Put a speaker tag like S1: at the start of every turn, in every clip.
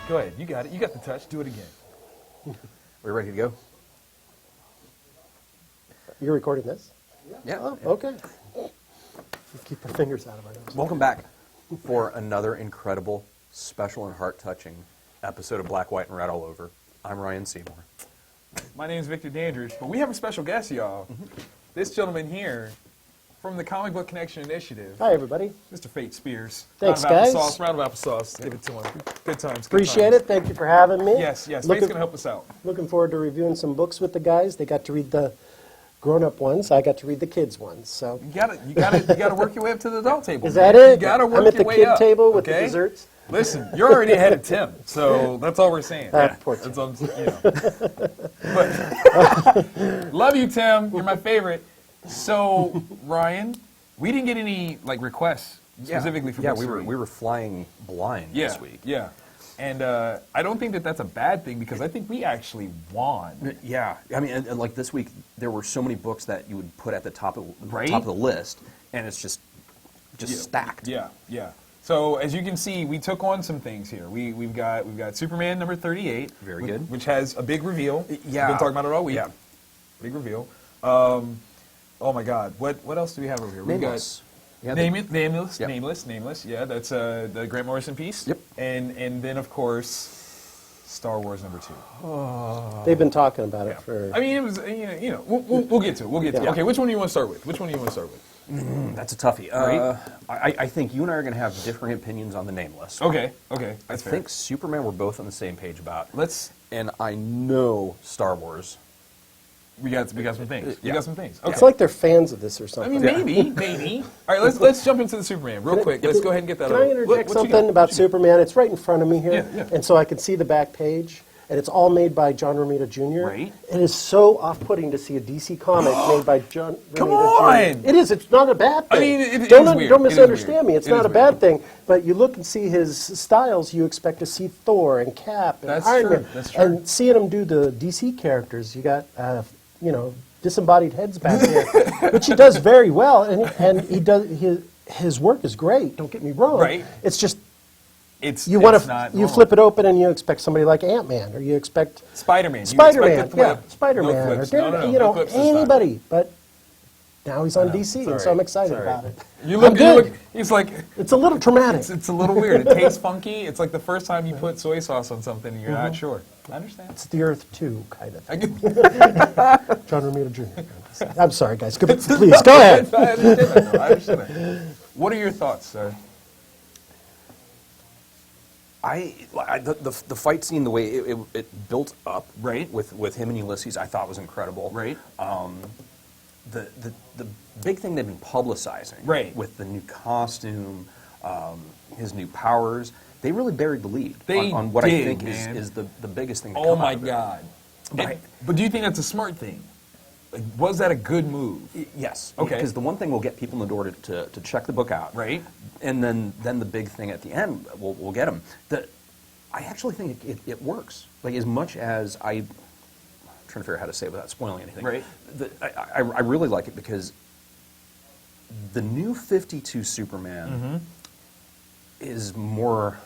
S1: Go ahead. You got it. You got the touch. Do it again.
S2: We ready to go?
S3: You're recording this?
S2: Yeah.
S3: Oh, okay. Keep our fingers out of our nose.
S2: Welcome back for another incredible, special, and heart-touching episode of Black, White, and Red All Over. I'm Ryan Seymore.
S1: My name is Victor Dandridge, but we have a special guest, y'all. This gentleman here from the Comic Book Connection Initiative.
S3: Hi, everybody.
S1: Mr. Fate Spears.
S3: Thanks,
S1: round of
S3: guys.
S1: Round of applesauce. Give it to him. Good times.
S3: Appreciate it. Thank you for having me.
S1: Yes, yes. Fate's going to help us out.
S3: Looking forward to reviewing some books with the guys. They got to read the grown-up ones. I got to read the kids' ones. So
S1: You gotta work your way up to the adult table.
S3: is
S1: man.
S3: that it?
S1: You gotta work
S3: I'm at
S1: your
S3: the
S1: way
S3: kid
S1: up,
S3: table with
S1: okay?
S3: the desserts.
S1: Listen, you're already ahead of Tim, so that's all we're saying.
S3: Poor
S1: That's
S3: Tim.
S1: all But, love you, Tim. You're my favorite. So, Ryan, we didn't get any requests specifically for books to read.
S2: we were flying blind this week.
S1: Yeah, and I don't think that that's a bad thing because I think we actually won.
S2: Yeah, I mean, and like this week, there were so many books that you would put at the top of
S1: Right?
S2: top of the list, and it's just stacked.
S1: Yeah, yeah. So as you can see, we took on some things here. We've got Superman number 38.
S2: Very good.
S1: Which has a big reveal.
S2: Yeah.
S1: We've been talking about it all week.
S2: Yeah.
S1: Big reveal. Oh my God. What else do we have over here?
S2: Nameless.
S1: We got
S2: Yeah,
S1: Nameless.
S2: Yep.
S1: Nameless. Yeah, that's the Grant Morrison piece.
S2: Yep.
S1: And then of course, Star Wars number 2.
S3: They've been talking about it for...
S1: I mean, it was we'll get to it. We'll get to it.
S3: Yeah.
S1: Okay, which one do you want to start with?
S2: That's a toughie.
S1: Right?
S2: I think you and I are going to have differing opinions on the Nameless.
S1: Okay,
S2: I
S1: that's fair.
S2: think Superman we're both on the same page about.
S1: Let's.
S2: And I know Star Wars.
S1: We got some things. We
S2: Yeah.
S1: got some things. Okay.
S3: It's like they're fans of this or
S1: I
S3: something.
S1: mean, maybe. All right, let's jump into the Superman real quick. Let's go ahead and get that
S3: Can
S1: over.
S3: I interject
S1: What you
S3: something
S1: got?
S3: about
S1: What you got?
S3: Superman? It's right in front of me here,
S1: Yeah.
S3: and so I can see the back page. And it's all made by John Romita Jr.
S1: Right.
S3: It is so off-putting to see a DC comic made by John
S1: Come
S3: Romita Jr.
S1: on!
S3: It is. It's not a bad thing.
S1: I mean, it
S3: don't
S1: is weird.
S3: don't
S1: It is
S3: misunderstand
S1: weird.
S3: me. It's
S1: It
S3: not
S1: is
S3: a bad
S1: weird.
S3: thing. But you look and see his styles, you expect to see Thor and Cap and
S1: That's
S3: Iron
S1: true.
S3: Man.
S1: That's true.
S3: And seeing him do the DC characters, you got disembodied heads back there, which he does very well, and he does his work is great. Don't get me wrong.
S1: Right.
S3: It's just.
S1: It's
S3: You want
S1: not
S3: to, you
S1: normal.
S3: flip it open and you expect somebody like Ant-Man, or you expect
S1: Spider-Man. You
S3: Spider-Man,
S1: expect the flip.
S3: yeah, Spider-Man,
S1: No
S3: or
S1: flips. No,
S3: Daredevil,
S1: clips this time.
S3: anybody. But now he's on DC, and
S1: Sorry.
S3: so I'm excited
S1: Sorry.
S3: about it.
S1: You
S3: I'm
S1: look.
S3: good.
S1: He's like.
S3: It's a little traumatic.
S1: It's a little weird. It tastes funky. It's like the first time you put soy sauce on something and you're not sure. I understand.
S3: It's the Earth 2 kind of
S1: I
S3: thing.
S1: get-
S3: John Romita Jr. I'm sorry, guys. Please, go ahead.
S1: I understand that. though. I understand that. What are your thoughts, sir?
S2: The fight scene, the way it built up,
S1: Right.
S2: with him and Ulysses, I thought was incredible.
S1: Right.
S2: The big thing they've been publicizing,
S1: Right.
S2: with the new costume, his new powers, they really buried the lead
S1: They
S2: on what
S1: did,
S2: I think
S1: man.
S2: is the biggest thing. To
S1: Oh
S2: come
S1: my
S2: out of it.
S1: God.
S2: But
S1: But do you think that's a smart thing? Like, was that a good move?
S2: Yes.
S1: Okay.
S2: Because the one thing will get people in the door to check the book out.
S1: Right.
S2: And then the big thing at the end will get them. I actually think it works. Like, as much as I'm trying to figure out how to say it without spoiling anything.
S1: Right.
S2: I really like it because the new 52 Superman is more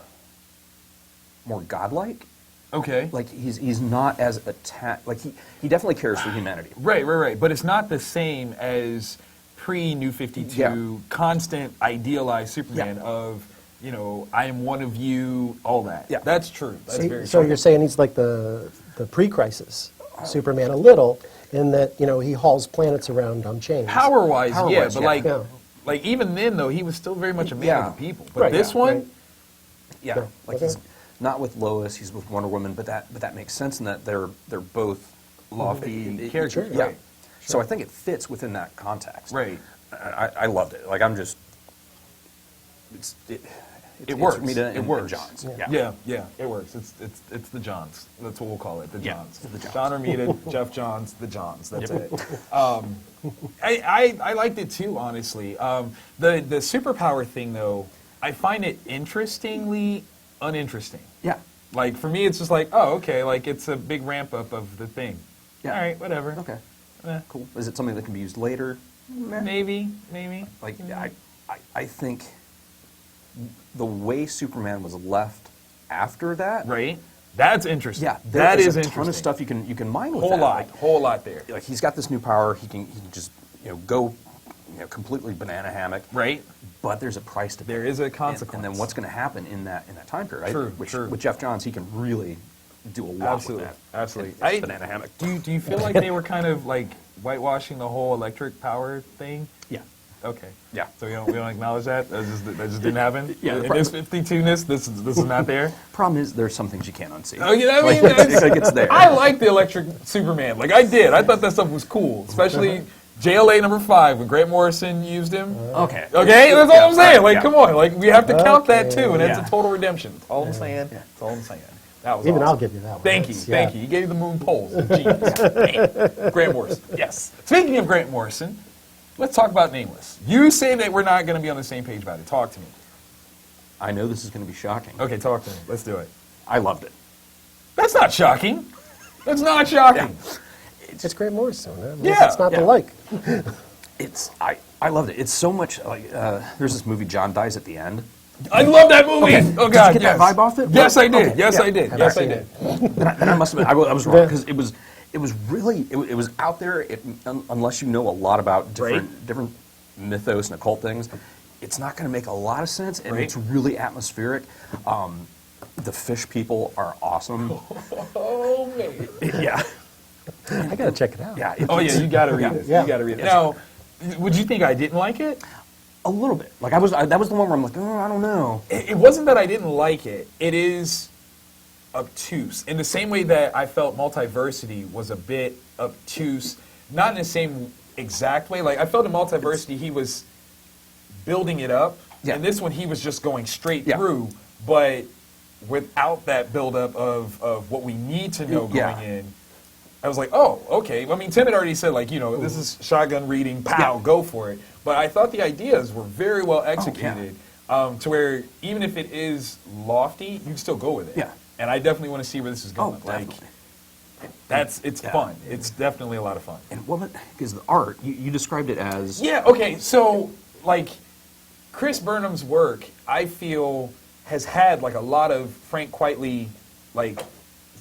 S2: godlike.
S1: Okay.
S2: Like, he's not as attached. Like, he definitely cares for humanity.
S1: Right. But it's not the same as pre-New 52
S2: Yeah.
S1: constant idealized Superman
S2: Yeah.
S1: of, I am one of you, all that.
S2: Yeah.
S1: That's true. That's very
S3: So
S1: true.
S3: you're saying he's like the pre-crisis Superman a little, in that he hauls planets around on chains.
S1: Power-wise, yeah,
S2: Power-wise,
S1: but
S2: yeah.
S1: like even then though, he was still very much a man
S2: Yeah.
S1: of the people. But
S3: Right,
S1: this
S3: yeah,
S1: one,
S3: right.
S2: Yeah,
S3: Sure.
S2: like
S3: Okay.
S2: he's not with Lois, he's with Wonder Woman, but that makes sense in that they're both
S1: lofty characters.
S3: Sure,
S2: Yeah.
S1: Right.
S2: So I think it fits within that context.
S1: Right.
S2: I loved it. Like, I'm just
S1: It works.
S2: It's Romita
S1: It
S2: and
S1: works.
S2: Johns.
S1: Yeah, it works. It's the Johns. That's what we'll call it. The
S2: Yeah,
S1: Johns.
S2: the Johns.
S1: John Romita, Jeff Johns, the Johns. That's it. I liked it too, honestly. The superpower thing, though, I find it interestingly uninteresting.
S2: Yeah.
S1: Like, for me, it's just like, oh, okay, like, it's a big ramp up of the thing.
S2: Yeah.
S1: All right, whatever.
S2: Okay.
S1: Eh,
S2: Cool. Is it something that can be used later?
S1: maybe.
S2: Like, I think the way Superman was left after that.
S1: Right. That's interesting.
S2: Yeah,
S1: that is
S2: a
S1: interesting.
S2: ton of stuff you can mine with
S1: Whole
S2: that.
S1: lot, whole lot there.
S2: Like he's got this new power. He can just go completely banana hammock.
S1: Right.
S2: But there's a price to pay.
S1: There is a consequence.
S2: And then what's going to happen in that time period?
S1: True,
S2: Which,
S1: true.
S2: With Jeff Johns, he can really do a lot
S1: Absolutely,
S2: with that.
S1: absolutely.
S2: It's banana hammock.
S1: Do you feel like they were kind of like whitewashing the whole electric power thing?
S2: Yeah.
S1: Okay.
S2: Yeah.
S1: So we don't acknowledge that? That just didn't happen?
S2: Yeah,
S1: In this 52-ness, this is not there?
S2: Problem is, there's some things you can't unsee.
S1: Oh, yeah, I mean,
S2: It's there.
S1: I like the electric Superman. Like, I did. I thought that stuff was cool. Especially JLA number 5 when Grant Morrison used him.
S2: Okay.
S1: Okay? That's all I'm saying. Like,
S2: yeah.
S1: come on. Like, we have to count that, too. And that's
S2: Yeah.
S1: a total redemption. That's all I'm saying. That's all I'm saying. That was
S3: Even
S1: awesome.
S3: I'll give you that one.
S1: Thank you,
S3: That's-
S1: thank
S3: yeah.
S1: you. You gave the moon poles. Genius. Man. Grant Morrison, yes. Speaking of Grant Morrison, let's talk about Nameless. You say that we're not going to be on the same page about it. Talk to me.
S2: I know this is going to be shocking.
S1: Okay, talk to me. Let's do it.
S2: I loved it.
S1: That's not shocking. That's not shocking.
S3: It's Grant Morrison.
S1: Yeah,
S3: It's not
S2: yeah.
S3: to like.
S2: I loved it. It's so much like there's this movie John Dies at the End.
S1: I love that movie.
S2: Okay.
S1: Oh
S2: Did
S1: God,
S2: you get
S1: yes.
S2: that vibe off it?
S1: Yes, I did.
S2: Okay,
S1: Yes,
S2: yeah.
S1: I did.
S3: Have
S1: Yes,
S3: I
S1: I
S3: seen
S1: did.
S2: Then I must have been. I was wrong because it was really it was out there. Unless you know a lot about different mythos and occult things, it's not going to make a lot of sense, and
S1: Right.
S2: it's really atmospheric. The fish people are awesome.
S1: Oh man.
S2: Yeah,
S3: I gotta check it out.
S2: yeah.
S1: Oh yeah, you got to read it.
S3: Yeah.
S1: You got to read it. Now, would you think I didn't like it?
S2: A little bit. Like that was the one where I'm like, oh, I don't know.
S1: It wasn't that I didn't like it. It is obtuse in the same way that I felt Multiversity was a bit obtuse, not in the same exact way. Like I felt in Multiversity he was building it up,
S2: Yeah.
S1: and this one he was just going straight
S2: Yeah.
S1: through, but without that buildup of what we need to know going
S2: Yeah.
S1: in. I was like, oh, okay. I mean, Tim had already said, like, this is shotgun reading, pow, go for it. But I thought the ideas were very well executed to where even if it is lofty, you can still go with it.
S2: Yeah.
S1: And I definitely want to see where this is
S2: Oh,
S1: going. Like,
S2: definitely.
S1: it's fun. It's definitely a lot of fun.
S2: And what because the art you described it as
S1: Yeah, okay. So, like, Chris Burnham's work, I feel, has had, like, a lot of Frank Quitely, like,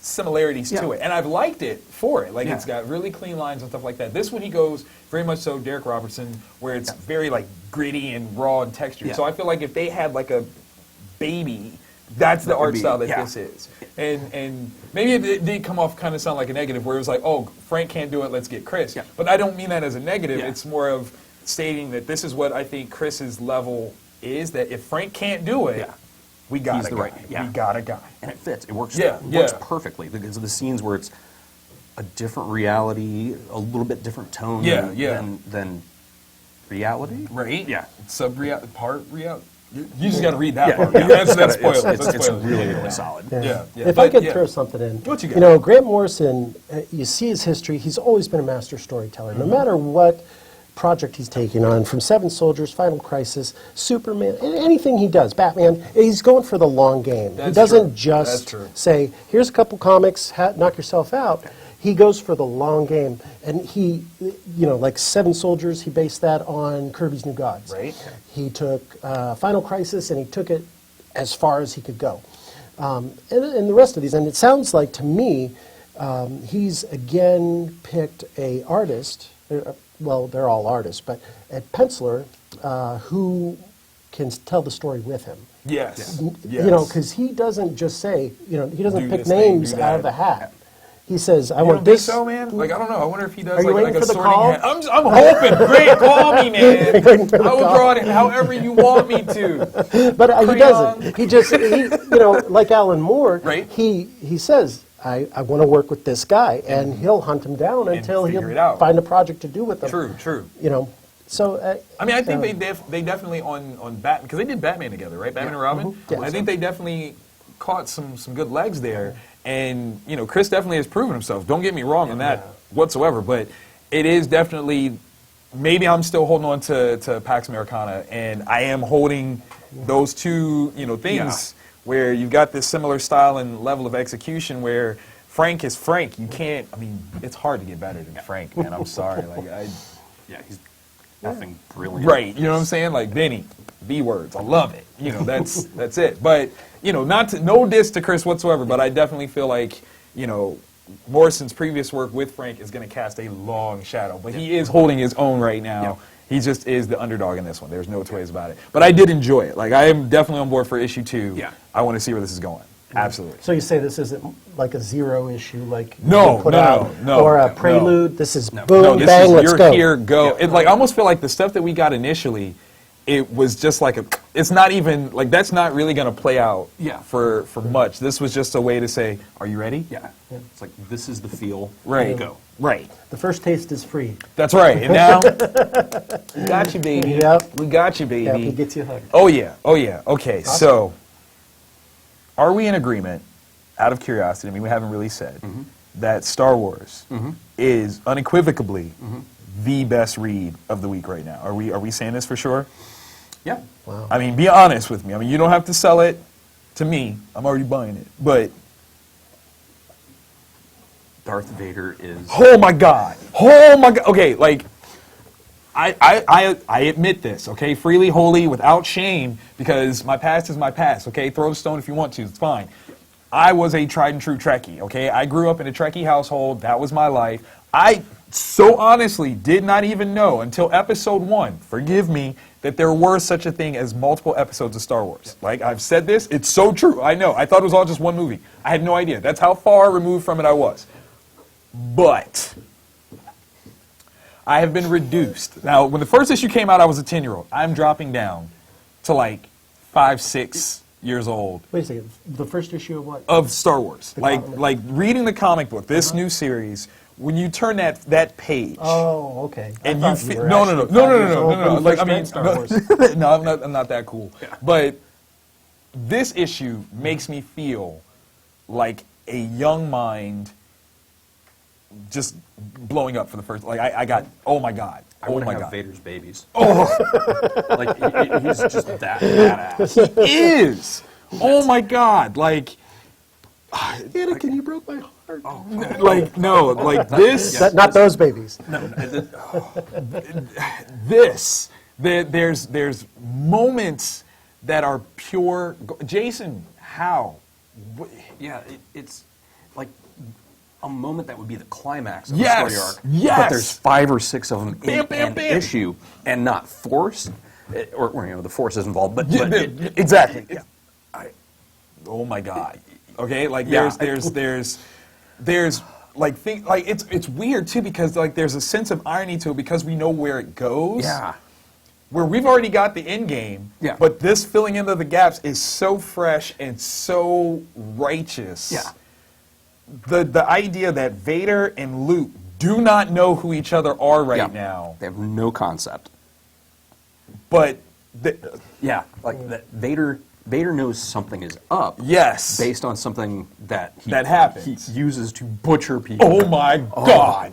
S1: similarities to
S2: Yeah.
S1: it. And I've liked it for it. Like,
S2: Yeah.
S1: it's got really clean lines and stuff like that. This one, he goes very much so Derek Robertson, where it's very, like, gritty and raw and textured.
S2: Yeah.
S1: So I feel like if they had, like, a baby, that's the
S2: That would
S1: art
S2: be-
S1: style that
S2: yeah.
S1: this is. And maybe it did come off kind of sound like a negative, where it was like, oh, Frank can't do it, let's get Chris.
S2: Yeah.
S1: But I don't mean that as a negative.
S2: Yeah.
S1: It's more of stating that this is what I think Chris's level is, that if Frank can't do it,
S2: Yeah.
S1: we got
S2: He's
S1: a
S2: the
S1: guy.
S2: right- yeah.
S1: We got a guy.
S2: and it fits. It works.
S1: Yeah,
S2: it works
S1: yeah.
S2: perfectly because of the scenes where it's a different reality, a little bit different tone
S1: Yeah, yeah.
S2: than reality.
S1: Right?
S2: Yeah.
S1: Part real. You just got to read that
S2: Yeah,
S1: part.
S2: yeah.
S1: That's spoilers.
S2: It's
S1: That's spoilers.
S2: really solid.
S1: Yeah, yeah.
S3: If I
S1: But,
S3: could
S1: yeah.
S3: throw something in,
S1: What you got?
S3: Grant Morrison, you see his history. He's always been a master storyteller. No matter what project he's taking on, from Seven Soldiers, Final Crisis, Superman, anything he does, Batman, he's going for the long game.
S1: That's
S3: he doesn't
S1: true. That's
S3: just
S1: true.
S3: say, "Here's a couple comics, knock yourself out." He goes for the long game, and he, like Seven Soldiers, he based that on Kirby's New Gods.
S1: Right.
S3: He took Final Crisis, and he took it as far as he could go. And the rest of these, and it sounds like to me, he's again picked a artist. Well, they're all artists, but a penciler who can tell the story with him.
S1: Yes.
S3: Because he doesn't just say, he doesn't
S1: Do
S3: pick
S1: this thing,
S3: names
S1: do
S3: out of
S1: that.
S3: the hat. He says, "I
S1: You
S3: want
S1: don't think
S3: this."
S1: so, man? Like, I don't know. I wonder if he does
S3: Are you
S1: like
S3: waiting
S1: a
S3: for the
S1: sorting
S3: call?
S1: hat. I'm hoping. Great, call me, man.
S3: Waiting for the
S1: I will
S3: call.
S1: draw it however you want me to.
S3: But he
S1: Crayon.
S3: doesn't. He just, like Alan Moore,
S1: Right.
S3: he says, I want to work with this guy, and he'll hunt him down until
S1: figure
S3: he'll
S1: it out.
S3: find a project to do with him.
S1: True.
S3: So
S1: I mean, I think they definitely on Batman, because they did Batman together, right? Batman and Robin.
S3: Yeah.
S1: I think they definitely caught some good legs there, and Chris definitely has proven himself. Don't get me wrong in that whatsoever, but it is definitely. Maybe I'm still holding on to Pax Americana, and I am holding those two things where you've got this similar style and level of execution where Frank is Frank. You can't. I mean, it's hard to get better than Frank, man. I'm sorry. Like
S2: Yeah, effing brilliant.
S1: Right, you know what I'm saying? Like, Benny, B words, I love it. You know, that's it. But, you know, no diss to Chris whatsoever, but I definitely feel like, you know, Morrison's previous work with Frank is going to cast a long shadow. But he is holding his own right now.
S2: Yeah.
S1: He just is the underdog in this one. There's no two ways about it. But I did enjoy it. Like, I am definitely on board for issue 2.
S2: Yeah.
S1: I want to see where this is going. Absolutely.
S3: So you say this isn't like a 0 issue, like
S1: No,
S3: you put
S1: no,
S3: out,
S1: no,
S3: or a
S1: no.
S3: prelude. This is boom,
S1: No, this
S3: bang,
S1: is
S3: let's
S1: you're
S3: go.
S1: here, go.
S2: Yeah.
S1: It, like, I almost feel like the stuff that we got initially, it was just like it's not even, like, that's not really going to play out for much. This was just a way to say, are you ready?
S2: Yeah. It's like, this is the feel.
S1: Right.
S2: Go.
S1: Right.
S3: The first taste is free.
S1: That's right. And now, we got you, baby.
S3: Yep.
S1: We got you, baby.
S3: Yeah, he gets you hooked.
S1: Oh, yeah. Oh, yeah. Okay, so are we in agreement, out of curiosity, I mean, we haven't really said, that Star Wars is unequivocally the best read of the week right now? Are we saying this for sure?
S2: Yeah.
S3: Wow.
S1: I mean, be honest with me. I mean, you don't have to sell it to me. I'm already buying it. But,
S2: Darth Vader is...
S1: oh my God. Oh my God. Okay, like, I admit this, okay, freely, wholly, without shame, because my past is my past, okay? Throw the stone if you want to, it's fine. I was a tried and true Trekkie, okay? I grew up in a Trekkie household. That was my life. I so honestly did not even know until episode 1, forgive me, that there were such a thing as multiple episodes of Star Wars. Like, I've said this, it's so true, I know. I thought it was all just one movie. I had no idea. That's how far removed from it I was. But I have been reduced. Now, when the first issue came out, I was a 10-year-old. I'm dropping down to like 5, 6 years old.
S3: Wait a second. The first issue of what?
S1: Of Star Wars.
S3: comic.
S1: Like reading the comic book, this new series, when you turn that page.
S3: Oh, okay.
S1: And
S3: I
S1: you
S3: thought
S1: feel
S3: were
S1: no,
S3: actually 5 years
S1: no.
S3: old when you
S1: Like, I
S3: first
S1: mean,
S3: read Star
S1: no,
S3: Wars.
S1: no, I'm not that cool. But this issue makes me feel like a young mind just blowing up for the first. Like, I got. Oh my God.
S2: I
S1: Oh
S2: want to
S1: my
S2: have
S1: God.
S2: Vader's babies. Like, he's just that badass.
S1: He is. Oh my God. Like.
S3: Anakin, you broke my heart.
S1: Like, no, like this.
S3: Not those babies.
S1: There's moments that are pure. Jason, how?
S2: Yeah, it's like a moment that would be the climax of
S1: Yes,
S2: the story arc.
S1: yes.
S2: But there's 5 or 6 of them
S1: Bam,
S2: in
S1: bam,
S2: an
S1: bam.
S2: issue and not forced. Or you know, the force is involved, but
S1: Exactly. Oh my God. Okay, like
S2: Yeah,
S1: there's like it's weird too, because like there's a sense of irony to it because we know where it goes.
S2: yeah.
S1: Where we've already got the end game.
S2: Yeah.
S1: But this filling in of the gaps is so fresh and so righteous.
S2: Yeah.
S1: The idea that Vader and Luke do not know who each other are right now,
S2: They have no concept.
S1: but
S2: Yeah, like that Vader knows something is up.
S1: yes,
S2: Based on something that
S1: That happens.
S2: he uses to butcher people.
S1: oh my God,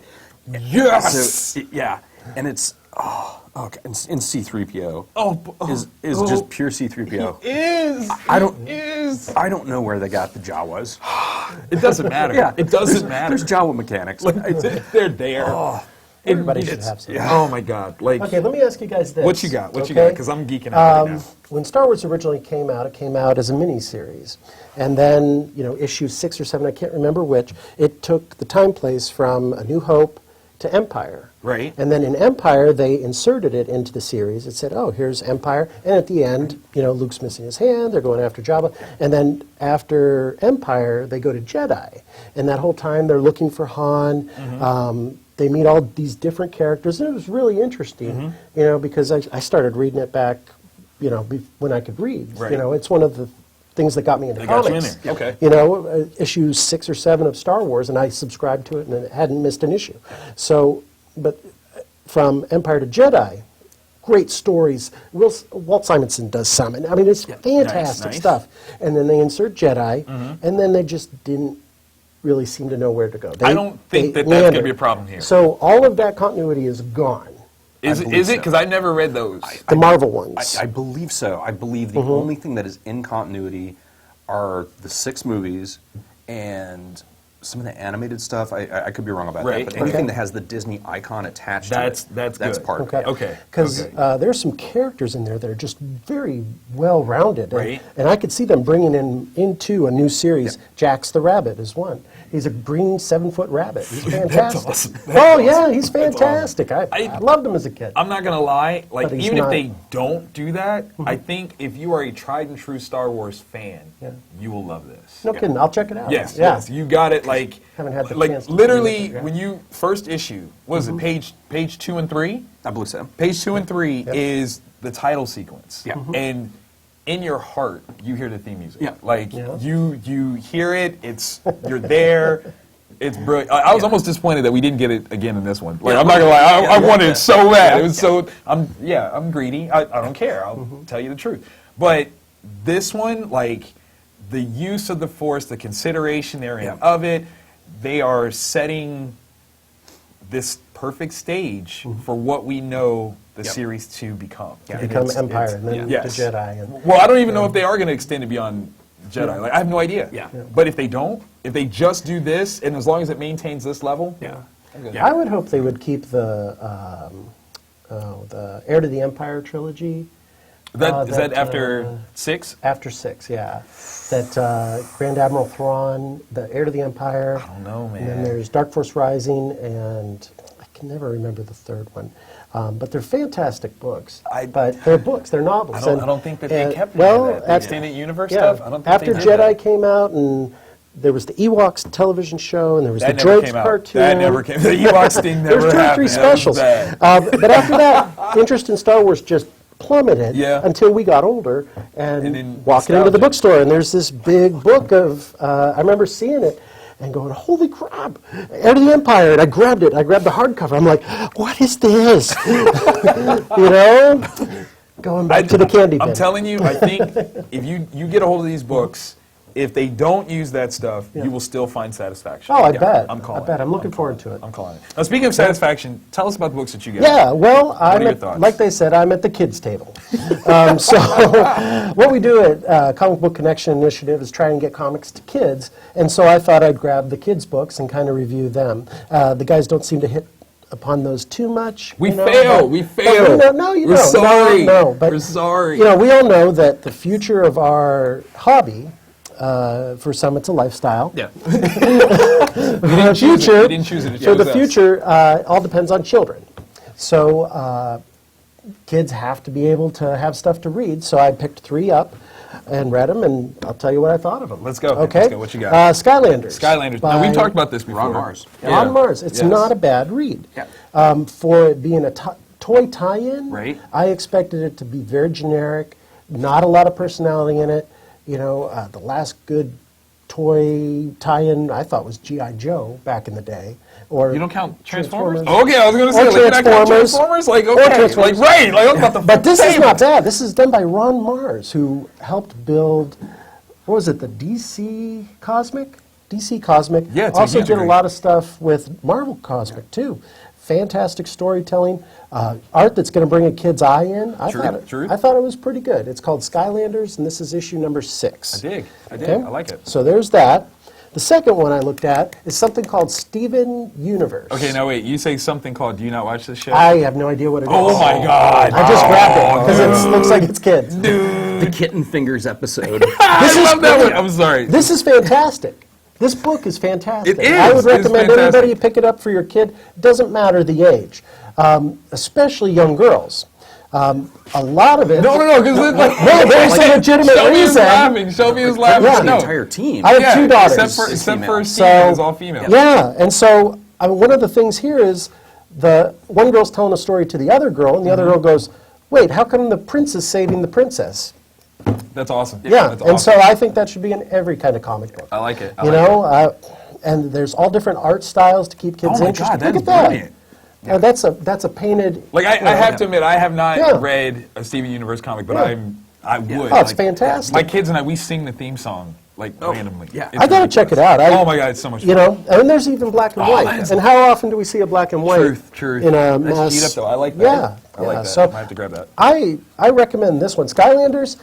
S1: yes.
S2: So, yeah, and it's okay. And C-3PO
S1: Oh,
S2: is just pure C-3PO.
S1: is
S2: I don't-
S1: He is.
S2: I don't know where they got the Jawas.
S1: It doesn't matter.
S2: Yeah,
S1: It doesn't matter.
S2: There's Jawa mechanics.
S1: They're there.
S3: Everybody should have some.
S1: Oh my God! Like,
S3: Okay, let me ask you guys this.
S1: what you got? What you
S3: okay?
S1: got? Because I'm geeking out right now.
S3: When Star Wars originally came out, it came out as a miniseries. And then, issue 6 or 7, I can't remember which, it took the time place from A New Hope to Empire.
S1: Right.
S3: And then in Empire, they inserted it into the series. It said, oh, here's Empire. And at the end, Luke's missing his hand. They're going after Jabba. And then after Empire, they go to Jedi. And that whole time, they're looking for Han. They meet all these different characters. And it was really interesting, because I started reading it back, when I could read.
S1: Right.
S3: It's one of the things that got me into
S1: They got
S3: comics.
S1: you in there. Okay.
S3: Issue 6 or 7 of Star Wars, and I subscribed to it and hadn't missed an issue. So, but from Empire to Jedi, great stories. Walt Simonson does some. And, I mean, it's fantastic
S1: nice.
S3: stuff. And then they insert Jedi, and then they just didn't really seem to know where to go.
S1: I don't think
S3: they
S1: that's going to
S3: meandered.
S1: be a problem here.
S3: So all of that continuity is gone.
S1: Is
S2: believe
S1: it?
S2: so.
S1: Because I never read those.
S3: The Marvel ones.
S2: I believe so. I believe the only thing that is in continuity are the 6 movies and some of the animated stuff, I could be wrong about
S1: Right.
S2: that, but anything that has the Disney icon attached
S1: That's
S2: to it, that's
S1: good.
S2: part of
S3: Okay.
S2: it.
S1: Okay.
S3: Because
S1: Okay.
S3: there's some characters in there that are just very well rounded,
S1: Right.
S3: and I could see them bringing into a new series. Jax the Rabbit is one. He's a green 7-foot rabbit. He's fantastic.
S1: awesome.
S3: Oh yeah, he's fantastic. I
S1: I-
S3: loved him as a kid.
S1: I'm not gonna lie. Like,
S3: But he's
S1: even if
S3: not-
S1: they don't do that, I think if you are a tried and true Star Wars fan,
S3: Yeah.
S1: you will love this.
S3: No kidding. I'll check it out.
S1: Yes,
S3: Yeah.
S1: yes, you got it. Like,
S3: Haven't had the
S1: like
S3: chance to
S1: literally
S3: do that, yeah.
S1: when you first issue, what is it? Page 2 and 3.
S2: I believe so.
S1: Page 2 and 3 is the title sequence.
S2: Yeah.
S1: And in your heart, you hear the theme music.
S2: Yeah.
S1: Like
S3: Yeah.
S1: you hear it. It's you're there. It's brilliant. I was almost disappointed that we didn't get it again in this one. Like, I'm not gonna lie, I wanted it so bad. It was so. I'm greedy. I don't care. I'll tell you the truth. But this one, like, the use of the Force, the consideration therein of it, they are setting this perfect stage for what we know the series to become.
S3: To
S1: And
S3: become
S1: it's-
S3: Empire
S1: it's-
S3: and then
S1: yes.
S3: the Jedi. And,
S1: Well, I don't even know if they are going to extend it beyond Jedi. Like, I have no idea.
S2: Yeah. Yeah.
S1: But if they don't, if they just do this, and as long as it maintains this level,
S2: Yeah.
S1: I'm good.
S3: I would hope they would keep the Heir to the Empire trilogy.
S1: Is that after 6?
S3: After 6, yeah. That Grand Admiral Thrawn, the Heir to the Empire.
S1: I don't know,
S3: And then
S1: man.
S3: there's Dark Force Rising, and I can never remember the third one. But they're fantastic books. But they're books, they're novels.
S1: I don't think that they kept any
S3: well,
S1: of that. The extended universe
S3: yeah,
S1: stuff? I don't think
S3: after
S1: they did
S3: Jedi
S1: that.
S3: came out, and there was the Ewoks television show, and there was
S1: That
S3: the
S1: never
S3: Droids
S1: came out.
S3: cartoon.
S1: That never came. The Ewoks thing never
S3: There's 2 or 3
S1: happened. That was
S3: specials.
S1: bad.
S3: But after that, interest in Star Wars just plummeted until we got older and
S1: then
S3: walking into the
S1: nostalgia.
S3: bookstore, and there's this big book of, I remember seeing it and going, holy crap, Heir to the Empire, and I grabbed it. I grabbed the hardcover. I'm like, what is this? You know? Going back to the candy bin.
S1: I'm telling you, I think if you get a hold of these books, if they don't use that stuff, you will still find satisfaction.
S3: Oh, I bet.
S1: I'm calling
S3: I bet.
S1: it.
S3: I'm looking forward to it.
S1: I'm calling it. Now, speaking of satisfaction, tell us about the books that you get.
S3: Yeah, well,
S1: are your thoughts?
S3: like they said, I'm at the kids' table. So what we do at Comic Book Connection Initiative is try and get comics to kids, and so I thought I'd grab the kids' books and kind of review them. The guys don't seem to hit upon those too much.
S1: We
S3: you know,
S1: fail.
S3: but-
S1: We
S3: but
S1: fail.
S3: no, you
S1: We're
S3: don't.
S1: sorry.
S3: No, but,
S1: We're sorry.
S3: You know, we all know that the future of our hobby, for some it's a lifestyle.
S2: Yeah.
S3: The
S1: choose it.
S3: future,
S1: You didn't choose it. It
S3: for the
S1: chose us.
S3: future, all depends on children. So kids have to be able to have stuff to read. So I picked 3 up and read them, and I'll tell you what I thought of them.
S1: Let's go.
S3: Okay.
S1: Let's go. What you got?
S3: Skylanders.
S1: Skylanders. Now,
S3: by-
S1: we've talked about this before.
S2: On Mars.
S1: Yeah.
S3: On Mars. It's
S1: Yes.
S3: not a bad read.
S2: Yeah.
S3: For it being a toy tie-in,
S2: Right.
S3: I expected it to be very generic, not a lot of personality in it. You know, the last good toy tie-in I thought was G.I. Joe back in the day. Or
S1: You don't count Transformers?
S3: Transformers.
S1: Okay, I was going to say,
S3: Or
S1: like, you're not counting
S3: Transformers.
S1: Transformers? Like,
S3: Or
S1: okay.
S3: Transformers.
S1: Like, right. Like, I was about to
S3: But this is
S1: say
S3: not
S1: it.
S3: bad. This is done by Ron Mars, who helped build, what was it, the DC Cosmic? DC Cosmic.
S1: Yeah, it's a
S3: also
S1: huge
S3: did a
S1: degree.
S3: lot of stuff with Marvel Cosmic, too. Fantastic storytelling. Art that's going to bring a kid's eye in. I thought it was pretty good. It's called Skylanders, and this is issue number 6.
S1: I dig.
S3: Okay?
S1: I like it.
S3: So there's that. The second one I looked at is something called Steven Universe.
S1: Okay, now wait. You say something called Do You Not Watch This Show?
S3: I have no idea what it is.
S1: Oh, my God.
S3: I just grabbed it because it looks like it's kids.
S2: The Kitten Fingers episode.
S1: I love that one. I'm sorry.
S3: This is fantastic. This book is fantastic.
S1: It is.
S3: I would
S1: It's
S3: recommend
S1: fantastic.
S3: anybody pick it up for your kid. Doesn't matter the age, especially young girls. A lot of it.
S1: No, because it's like...
S3: No, there's a legitimate
S1: Show me who's
S3: reason.
S1: laughing. Show me who's laughing.
S3: Yeah.
S2: The
S1: No.
S2: entire team.
S3: I have 2 daughters.
S1: Except for
S2: Female.
S1: Steven, is all female.
S3: Yeah, and so one of the things here is the one girl's telling a story to the other girl, and the other girl goes, "Wait, how come the prince is saving the princess?"
S1: That's awesome.
S3: Yeah,
S1: That's
S3: and
S1: awesome.
S3: so I think that should be in every kind of comic book.
S1: I like it.
S3: You know, and there's all different art styles to keep kids
S1: Oh my
S3: interested.
S1: God, that
S3: Look
S1: is
S3: at that.
S1: brilliant.
S3: That's a painted.
S1: Like, I have to admit, I have not
S3: Yeah.
S1: read a Steven Universe comic, but
S3: Yeah.
S1: I would.
S3: Oh, it's
S1: Like,
S3: fantastic.
S1: My kids and I, we sing the theme song, like, randomly.
S2: yeah.
S1: It's
S3: I gotta check it out.
S1: Oh my God, it's so much fun.
S3: You know, and there's even black and
S1: Oh,
S3: white.
S1: that is-
S3: And how often do we see a black and white
S1: Truth.
S3: in a
S1: That's
S3: mass?
S1: heat up, though. I like that.
S3: Yeah,
S1: I like
S3: yeah.
S1: that.
S3: So
S1: I have to grab that.
S3: I recommend this one, Skylanders.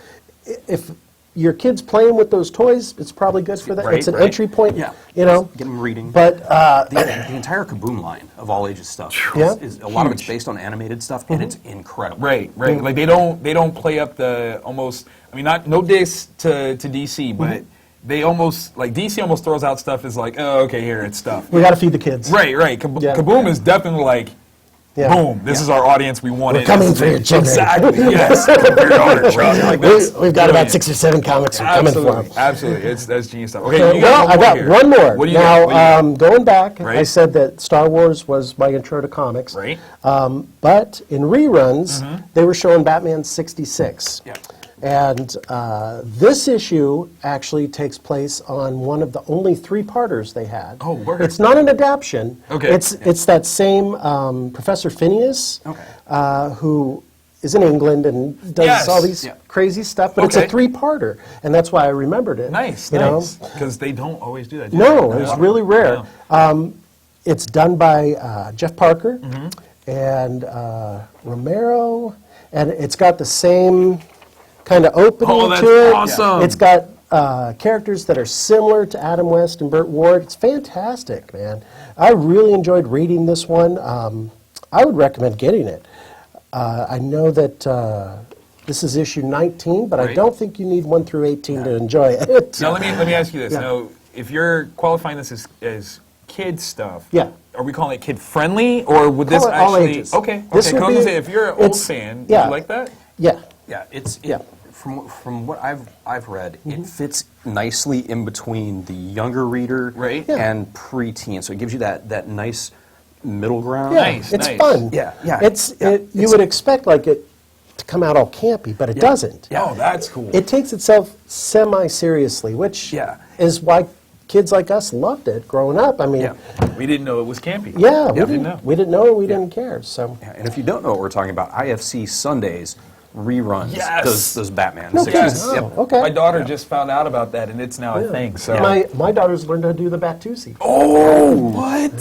S3: If your kids playing with those toys, it's probably good for that.
S1: Right,
S3: It's an
S1: right.
S3: entry point,
S2: Yeah.
S3: you know.
S2: Get them reading.
S3: But
S2: The entire Kaboom line of all ages stuff
S3: Yeah.
S2: is a lot of it's based on animated stuff, and it's incredible.
S1: Right. Like they don't play up the almost. I mean, no diss to DC, but they almost like DC almost throws out stuff as like, oh, okay, here it's stuff.
S3: we got to feed the kids.
S1: Right.
S3: Yeah.
S1: Kaboom is definitely like,
S3: Yeah.
S1: boom, this is our audience. We want it.
S3: coming for your children.
S1: Exactly. Yes. Your daughter, trust. Like, that's
S3: We've got about
S1: brilliant.
S3: 6 or 7 comics we're coming for them.
S1: Absolutely. That's genius stuff. Okay,
S3: Okay,
S1: you
S3: well, I got
S1: here.
S3: one more.
S1: What do you
S3: now,
S1: got?
S3: going back, I
S1: Right.
S3: said that Star Wars was my intro to comics.
S1: Right.
S3: But in reruns, they were showing Batman 66.
S2: Yeah.
S3: And this issue actually takes place on one of the only 3-parters they had.
S1: Oh, word.
S3: It's not an adaptation.
S1: Okay.
S3: It's that same Professor Phineas, who is in England and does
S1: Yes.
S3: all these
S2: Yeah.
S3: crazy stuff. But it's
S1: Okay.
S3: a 3-parter, and that's why I remembered it.
S1: Nice.
S3: you know?
S1: Because they don't always do that. do
S3: No,
S1: they?
S3: it's really rare.
S1: Yeah.
S3: It's done by Jeff Parker
S1: Mm-hmm.
S3: and Romero, and it's got the same kind of opening
S1: Oh, that's
S3: to it.
S1: awesome.
S3: It's got characters that are similar to Adam West and Burt Ward. It's fantastic, man. I really enjoyed reading this one. I would recommend getting it. I know that this is issue 19, but I
S1: Right.
S3: don't think you need 1 through 18 to enjoy it.
S1: Now let me ask you this.
S3: Yeah.
S1: Now, if you're qualifying this as kid stuff,
S3: Yeah.
S1: are we calling it kid friendly, or would this
S3: Call it all
S1: actually?
S3: ages.
S1: Okay.
S3: This
S1: Okay.
S3: would
S1: 'cause I was
S3: be-
S1: gonna say, if you're an old
S3: it's-
S1: fan,
S3: yeah.
S1: you like that?
S3: Yeah.
S2: Yeah,
S3: Yeah.
S2: From what I've read, it fits nicely in between the younger reader
S1: Right.
S3: Yeah.
S2: and preteen. So it gives you that nice middle ground.
S3: Yeah,
S1: Nice,
S3: it's
S1: nice.
S3: fun.
S2: Yeah, yeah,
S3: You would expect like it to come out all campy, but it doesn't.
S2: Yeah.
S1: Oh, that's cool.
S3: It takes itself semi-seriously, which
S2: Yeah.
S3: is why kids like us loved it growing up. I mean,
S2: Yeah.
S1: we didn't know it was campy.
S3: yeah, we
S1: Yeah.
S3: didn't
S1: know.
S3: we didn't know, we didn't care. So
S2: Yeah, and if you don't know what we're talking about, IFC Sundays reruns
S1: Yes.
S2: those Batman.
S3: no
S2: 60s.
S3: kidding. Oh,
S2: Yep.
S3: okay.
S1: My daughter just found out about that, and it's now a thing. So.
S3: My daughters learned how to do the Batusi.
S1: Oh, what?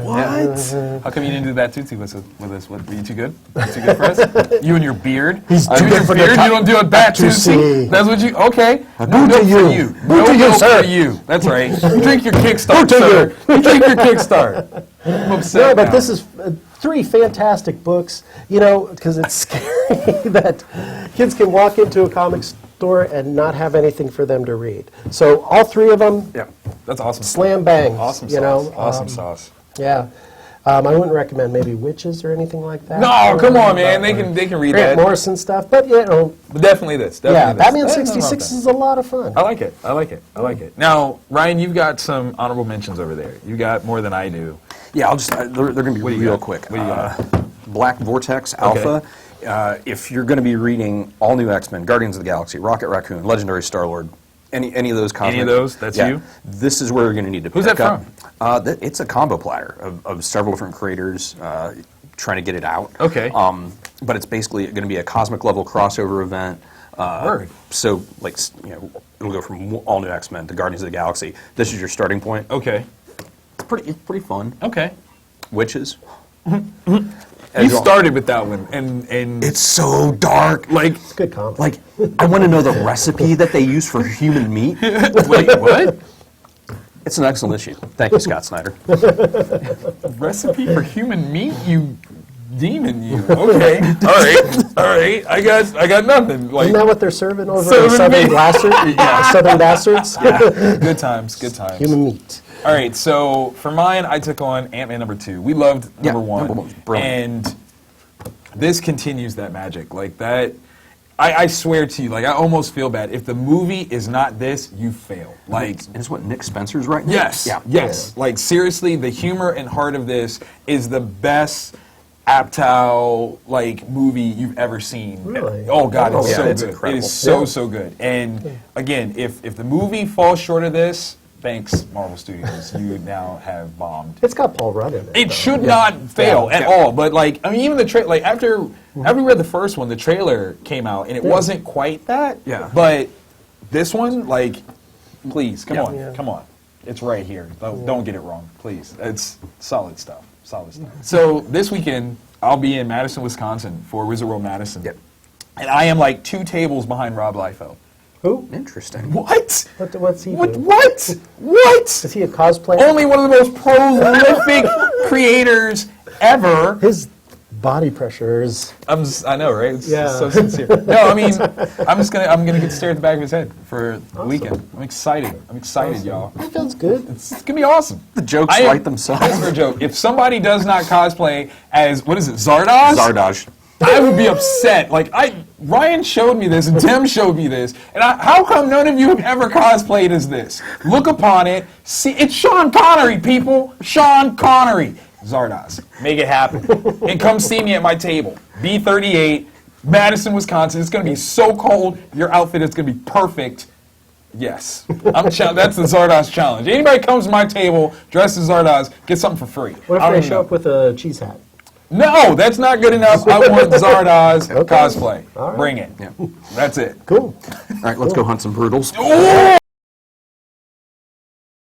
S1: What? How come you didn't do that tutu with us? What, were you too good? Too good for us? You and your beard?
S3: He's
S1: You
S3: too
S1: and
S3: good
S1: your
S3: for the
S1: beard? You don't do a bat
S3: Batusi.
S1: tusi? That's what you? Okay. No
S3: Boo to
S1: milk for
S3: you.
S1: you.
S3: Boo
S1: No
S3: to you,
S1: milk
S3: sir.
S1: for you. That's right. Drink your Kickstart,
S3: Boo to
S1: sir. You drink your Kickstart. I'm upset
S3: No, but
S1: now.
S3: this is 3 fantastic books, you know, because it's scary that kids can walk into a comic store and not have anything for them to read. So all 3 of them,
S2: Yeah.
S1: That's awesome.
S3: slam bang.
S1: Awesome
S3: you
S1: sauce.
S3: know,
S1: Awesome sauce.
S3: Yeah. I wouldn't recommend maybe Wytches or anything like that.
S1: No, come on, man. They can read
S3: Grant
S1: that.
S3: Morrison stuff, but you know,
S1: But definitely this. Definitely
S3: yeah,
S1: this.
S3: Batman
S1: There's nothing wrong with
S3: 66
S1: that.
S3: is a lot of fun.
S1: I like it. I like it. I like it. Now, Ryan, you've got some honorable mentions over there. You got more than I do.
S2: Yeah, I'll just they're going to be
S1: What do you
S2: real
S1: got?
S2: quick.
S1: What do you got?
S2: Black Vortex Alpha. If you're going to be reading all new X-Men, Guardians of the Galaxy, Rocket Raccoon, Legendary Star-Lord, any of those comics.
S1: Any of those? That's you?
S2: This is where you're going to need to
S1: Who's
S2: pick
S1: that
S2: up. It's a combo platter of several different creators trying to get it out.
S1: Okay.
S2: But it's basically going to be a cosmic level crossover event.
S1: Word.
S2: So, like, it'll go from all new X-Men to Guardians of the Galaxy. This is your starting point.
S1: Okay.
S2: It's pretty fun.
S1: Okay.
S2: Witches.
S1: You started with that one, and
S2: It's so dark. Like,
S3: It's a good comic.
S2: like I want to know the recipe that they use for human meat.
S1: wait, what?
S2: It's an excellent issue. Thank you, Scott Snyder.
S1: Recipe for human meat? You demon, you. Okay. All right. I got nothing. Like,
S3: Isn't that what they're serving over
S1: Serving
S3: in Southern
S1: meat.
S3: Bastards? Southern Bastards?
S1: good times. Good times.
S3: Human meat.
S1: All right, so for mine, I took on Ant-Man #2. We loved number one.
S2: number one was brilliant.
S1: And this continues that magic. Like that, I swear to you, like I almost feel bad. If the movie is not this, you fail. Like,
S2: And it's what Nick Spencer's writing.
S1: yes,
S2: Yeah.
S1: yes. Like seriously, the humor and heart of this is the best Apatow like movie you've ever seen.
S3: Really?
S1: Oh God, it's
S2: Oh, yeah,
S1: so
S2: it's
S1: good.
S2: incredible.
S1: It is so
S3: Yeah.
S1: so good. And again, if the movie falls short of this, thanks Marvel Studios, you now have bombed.
S3: It's got Paul Rudd in it.
S1: It
S3: though.
S1: should not fail
S2: Yeah.
S1: at all. But like, I mean, even the trailer, like after we read the first one, the trailer came out and it wasn't quite that.
S2: Yeah.
S1: But this one, like, please, come
S2: Yeah.
S1: on,
S3: Yeah.
S1: come on, it's right here. Don't get it wrong, please. It's solid stuff. Solid stuff. So this weekend, I'll be in Madison, Wisconsin for Wizard World Madison.
S2: Yep.
S1: And I am like 2 tables behind Rob Liefeld.
S3: Who?
S2: Interesting.
S1: What?
S3: What's he
S1: What?
S3: doing?
S1: What? What?
S3: Is he a cosplayer?
S1: Only one of the most prolific creators ever.
S3: His body pressure is...
S1: I know, right? It's
S3: Yeah.
S1: so sincere. No, I mean, I'm gonna get stared at the back of his head for the weekend. I'm excited. Y'all.
S3: That sounds good.
S1: It's gonna be awesome.
S2: The jokes
S1: I am-
S2: write themselves.
S1: Here's your joke. If somebody does not cosplay as, what is it, ZARDOZ?
S2: ZARDOZ.
S1: I would be upset. Like, Ryan showed me this and Tim showed me this, and how come none of you have ever cosplayed as this? Look upon it. See, it's Sean Connery, people. Sean Connery. ZARDOZ. Make it happen. And come see me at my table. B38, Madison, Wisconsin. It's going to be so cold. Your outfit is going to be perfect. Yes. That's the ZARDOZ challenge. Anybody comes to my table dressed as ZARDOZ, get something for free.
S3: What
S1: I
S3: if
S1: don't
S3: they show
S1: know.
S3: up with a cheese hat?
S1: No, that's not good enough. I want ZARDOZ
S3: Okay.
S1: cosplay.
S3: All right.
S1: Bring it.
S2: Yeah.
S1: That's it.
S3: Cool.
S2: All right, let's go hunt some brutals.
S1: Oh!